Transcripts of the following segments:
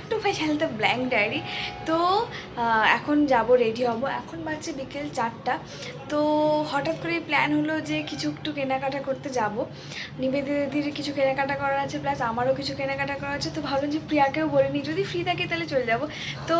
Two my channel The Blank Diary. তো এখন যাব, রেডি হব। এখন বাজছে বিকেল 4টা। তো হঠাৎ করে প্ল্যান হলো যে কিছু একটু কেনাকাটা করতে যাব। নিবেদিদির কিছু কেনাকাটা করার আছে, প্লাস আমারও কিছু কেনাকাটা করার আছে। তো ভাবলাম যে প্রিয়াকেও বলিনি, যদি ফ্রি থাকে তাহলে চলে যাব। তো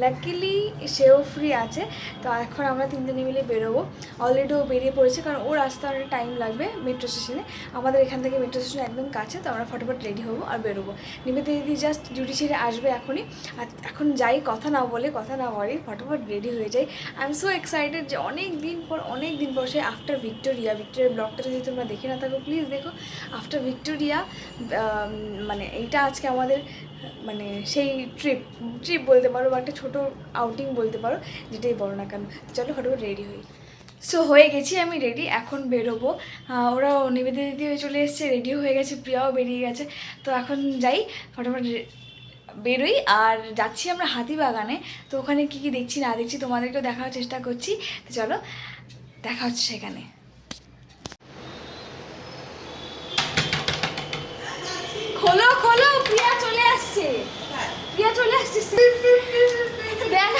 লাকিলি সেও ফ্রি আছে। তো এখন আমরা তিনজনে মিলে বেরোবো। অলরেডি ও বেরিয়ে পড়েছে, কারণ ওর আসতে অনেক টাইম লাগবে মেট্রো স্টেশনে। আমাদের এখান থেকে মেট্রো স্টেশন একদম কাছে। তো আমরা ফটাফট রেডি হবো আর বেরোবো। নিবেদিদি জাস্ট ডিউটি ছেড়ে আসবে এখনই। আর এখন যাই, কথা না বলে কথা না বলে ফটাফট রেডি হয়ে যাই। আই এম সো এক্সাইটেড যে অনেক দিন পর সেই আফটার ভিক্টোরিয়া ব্লগটা যদি তোমরা দেখে না থাকো প্লিজ দেখো। আফটার ভিক্টোরিয়া মানে এইটা আজকে আমাদের মানে সেই ট্রিপ বলতে পারো, বা একটা ছোটো আউটিং বলতে পারো, যেটাই বলো না কেন। চলো ফটাফট রেডি হই। সো হয়ে গেছি আমি রেডি, এখন বেরোবো। ওরাও নিবেদিতা দিদি হয়ে চলে এসছে, রেডিও হয়ে গেছে, প্রিয়াও বেরিয়ে গেছে। তো এখন যাই, ফটাফট বেরোই। আর যাচ্ছি আমরা হাতিবাগানে। তো ওখানে কী কী দেখছি না দেখছি তোমাদেরকেও দেখার চেষ্টা করছি। তো চলো দেখা হচ্ছে সেখানে। খোলো খোলো, প্রিয়া চলে আসছে, প্রিয়া চলে আসছে। দেখ,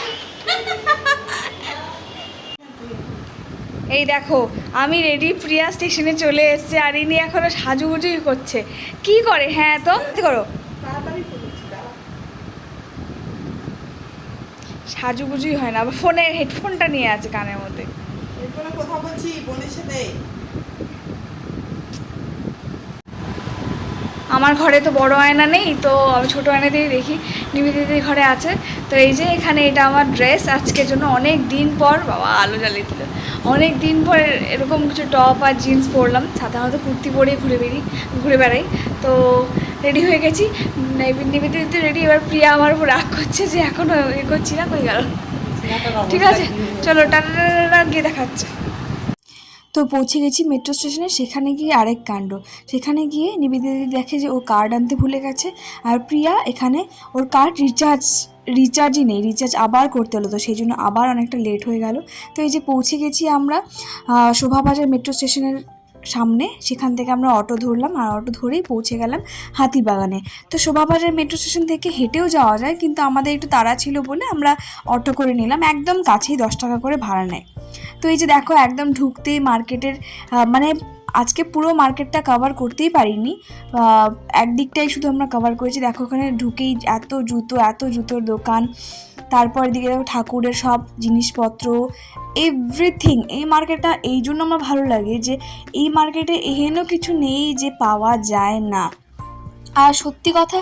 এই দেখো আমি রেডি, প্রিয়া স্টেশনে চলে এসছে। আর ইনি এখনো সাজুগুজুই করছে। কি করে? হ্যাঁ তো করো, সাজুগুজুই হয় না, আবার ফোনে হেডফোনটা নিয়ে আছে কানের মধ্যে। কথা বলছি বোনের সাথে। আমার ঘরে তো বড় আয়না নেই, তো আমি ছোটো আয়না দিয়েই দেখি। নিবেদিদির ঘরে আছে। তো এই যে এখানে এটা আমার ড্রেস আজকের জন্য। অনেক দিন পর, বাবা আলো জ্বালিয়ে দিল, অনেক দিন পর এরকম কিছু টপ আর জিন্স পরলাম। সাধারণত কুর্তি পরেই ঘুরে বেড়াই। তো রেডি হয়ে গেছি, নিবেদিদি রেডি। এবার প্রিয়া আমার উপর রাগ করছে যে এখনও এ করছি না, কই গেল। ঠিক আছে চলো, টাটা গিয়ে দেখাচ্ছে। তো পৌঁছে গেছি মেট্রো স্টেশনে। সেখানে গিয়ে আরেক কাণ্ড। সেখানে গিয়ে নিবেদিতা দেখে যে ও কার্ড আনতে ভুলে গেছে। আর প্রিয়া এখানে ওর কার্ড রিচার্জই নেই, রিচার্জ আবার করতে হলো। তো সেই জন্য আবার অনেকটা লেট হয়ে গেল। তো এই যে পৌঁছে গেছি আমরা শোভাবাজার মেট্রো স্টেশনের সামনে। সেখান থেকে আমরা অটো ধরলাম, আর অটো ধরেই পৌঁছে গেলাম হাতিবাগানে। তো শোভাবাজার মেট্রো স্টেশন থেকে হেঁটেও যাওয়া যায়, কিন্তু আমাদের একটু তাড়া ছিল বলে আমরা অটো করে নিলাম। একদম কাছেই, 10 টাকা করে ভাড়া নেয়। তো এই যে দেখো একদম ঢুকতেই মার্কেটের মানে আজকে পুরো মার্কেটটা কভার করতেই পারিনি, একদিকটাই শুধু আমরা কভার করেছি। দেখো ওখানে ঢুকেই এত জুতোর দোকান। তারপর দিকে দেখো ঠাকুরের সব জিনিসপত্র, এভরিথিং। এই মার্কেটটা এই জন্য আমার ভালো লাগে যে এই মার্কেটে এহেনও কিছু নেই যে পাওয়া যায় না। আর সত্যি কথা,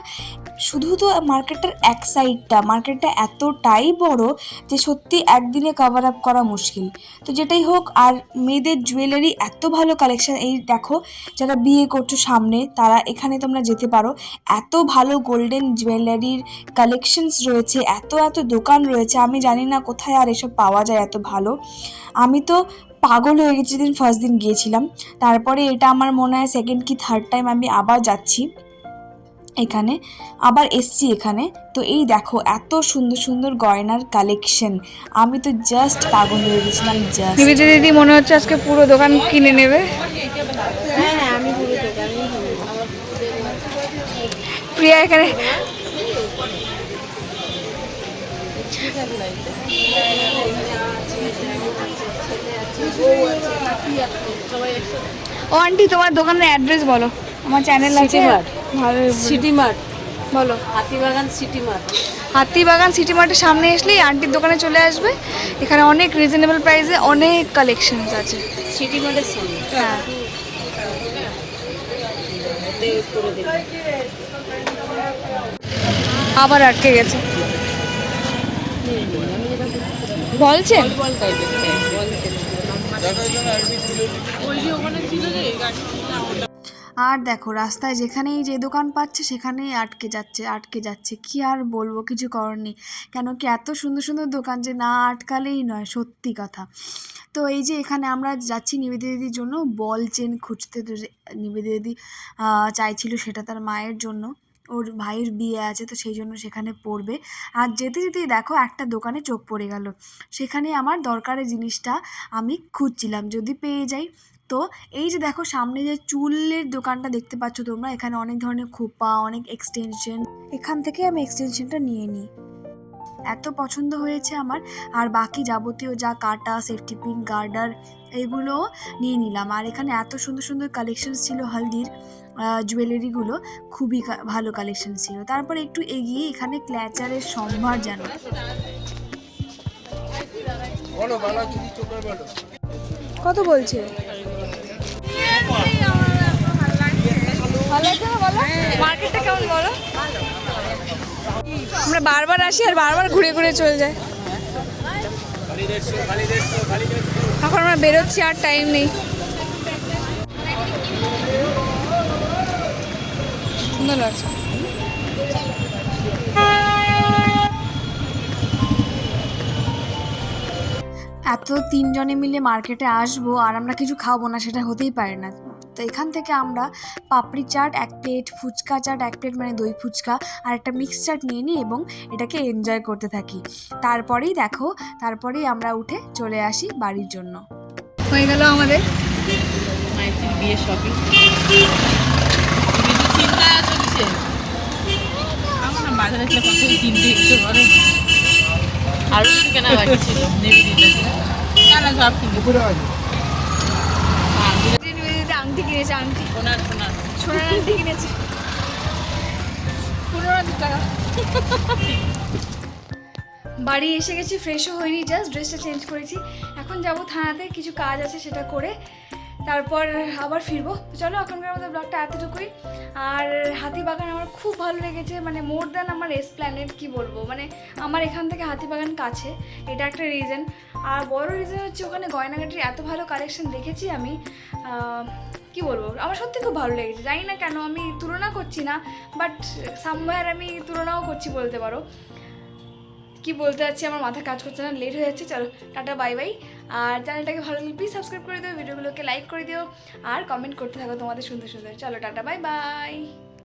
শুধু তো মার্কেটটার এক সাইডটা, মার্কেটটা এতটাই বড় যে সত্যি একদিনে কভার আপ করা মুশকিল। তো যেটাই হোক, আর মেয়েদের জুয়েলারি এত ভালো কালেকশান। এই দেখো, যারা বিয়ে করছো সামনে তারা এখানে তোমরা যেতে পারো। এত ভালো গোল্ডেন জুয়েলারির কালেকশনস রয়েছে, এত দোকান রয়েছে। আমি জানি না কোথায় আর এসব পাওয়া যায় এত ভালো। আমি তো পাগল হয়ে গেছি যেদিন ফার্স্ট দিন গিয়েছিলাম। তারপরে এটা আমার মনে হয় সেকেন্ড কি থার্ড টাইম আমি আবার যাচ্ছি এখানে, আবার এসছি এখানে। তো এই দেখো এত সুন্দর গয়নার কালেকশন, আমি তো জাস্ট পাগল হয়ে গেছিলাম। নিবেদিতা দিদি মনে হচ্ছে আজকে পুরো দোকান কিনে নেবে। হ্যাঁ হ্যাঁ, আমি পুরো দোকানেই প্রিয়া এখানে ও আন্টি, তোমার দোকানের অ্যাড্রেস বলো। আমার চ্যানেল আছে ভালো, সিটি মার্ট বলো। Hatibagan city mart. Hatibagan city মার্টের সামনে আসলেই আন্টির দোকানে চলে আসবে। এখানে অনেক রিজনেবল প্রাইসে অনেক কালেকশনস আছে। সিটি মার্টের সামনে। হ্যাঁ, আবার আটকে গেছে বলছেন। আর দেখো রাস্তায় যেখানেই যে দোকান পাচ্ছে সেখানেই আটকে যাচ্ছে। কি আর বলবো, কিছু করার নেই। কেন কি এত সুন্দর দোকান যে না আটকালেই নয়, সত্যি কথা। তো এই যে এখানে আমরা যাচ্ছি নিবেদিতা দিদির জন্য বল চেন খুঁজতে। তো নিবেদিতা দিদি চাইছিল সেটা তার মায়ের জন্য, ওর ভাইয়ের বিয়ে আছে, তো সেই জন্য সেখানে পড়বে। আর যেতেই দেখো একটা দোকানে চোখ পড়ে গেল। সেখানে আমার দরকারি জিনিসটা আমি খুঁজছিলাম, যদি পেয়ে যাই। তো এই যে দেখো সামনে যে চুলের দোকানটা দেখতে পাচ্ছ তোমরা, এখানে অনেক ধরনের খোপা, অনেক এক্সটেনশন, এখান থেকে আমি এক্সটেনশনটা নিয়ে নিই। এত পছন্দ হয়েছে আমার। আর বাকি যাবতীয় যা কাটা, সেফটি পিন, গার্ডার, এগুলো নিয়ে নিলাম। আর এখানে এত সুন্দর সুন্দর কালেকশন ছিল হলদির জুয়েলারিগুলো, খুবই ভালো কালেকশন ছিল। তারপরে একটু এগিয়ে এখানে ক্ল্যাচারের সম্ভার জানো। কত বলছে? ভালো লাগছে না বলো? মার্কেটটা কেমন বলো? আমরা বারবার আসি আর বারবার ঘুরে ঘুরে চলে যাই। এখন আমরা বেরোচ্ছি, আর টাইম নেই। সুন্দর লাগছে। এত তিনজনে মিলে মার্কেটে আসবো আর আমরা কিছু খাবো না, সেটা হতেই পারে না। তো এখান থেকে আমরা পাপড়ি চাট 1 প্লেট, ফুচকা চাট 1 প্লেট মানে দই ফুচকা, আর একটা মিক্স চাট নিয়ে নিই এবং এটাকে এনজয় করতে থাকি। তারপরেই আমরা উঠে চলে আসি বাড়ির জন্য। হয়ে গেল আমাদের মাইসির বিয়ে শপিং। আমরা বাজারে ছিল কত কিনতে ইচ্ছে করে, আরো কিছু কেনা বাকি ছিল। নেবে দিতে না সব কিনে আংটি কিনেছে, আংটি সোনার আংটি কিনেছে 15 টাকা। বাড়ি এসে গেছি, ফ্রেশও হয়নি, জাস্ট ড্রেসটা চেঞ্জ করেছি। এখন যাব থানাতে, কিছু কাজ আছে সেটা করে তারপর আবার ফিরবো। চলো এখনকার মতো ব্লগটা এতটুকুই। আর হাতিবাগান আমার খুব ভালো লেগেছে, মানে মোর দ্যান আমার এসপ্ল্যানেড, কি বলবো, মানে আমার এখান থেকে হাতিবাগান কাছে, এটা একটা রিজন। আর বড় রিজন হচ্ছে ওখানে গয়নাগাটির এত ভালো কালেকশন দেখেছি আমি, কি বলবো, আমার সত্যি খুব ভালো লেগেছে। জানি না কেন, আমি তুলনা করছি না, বাট সামওয়্যার আমি তুলনাও করছি বলতে পারো। কি বলতে যাচ্ছি আমার মাথা কাজ করছে না, লেট হয়ে যাচ্ছে। চলো টাটা, বাই বাই। আর চ্যানেলটাকে ভালো লাগলে প্লিজ সাবস্ক্রাইব করে দিও, ভিডিওগুলোকে লাইক করে দিও, আর কমেন্ট করতে থাকো তোমাদের সুন্দর সুন্দর। চলো টাটা, বাই বাই।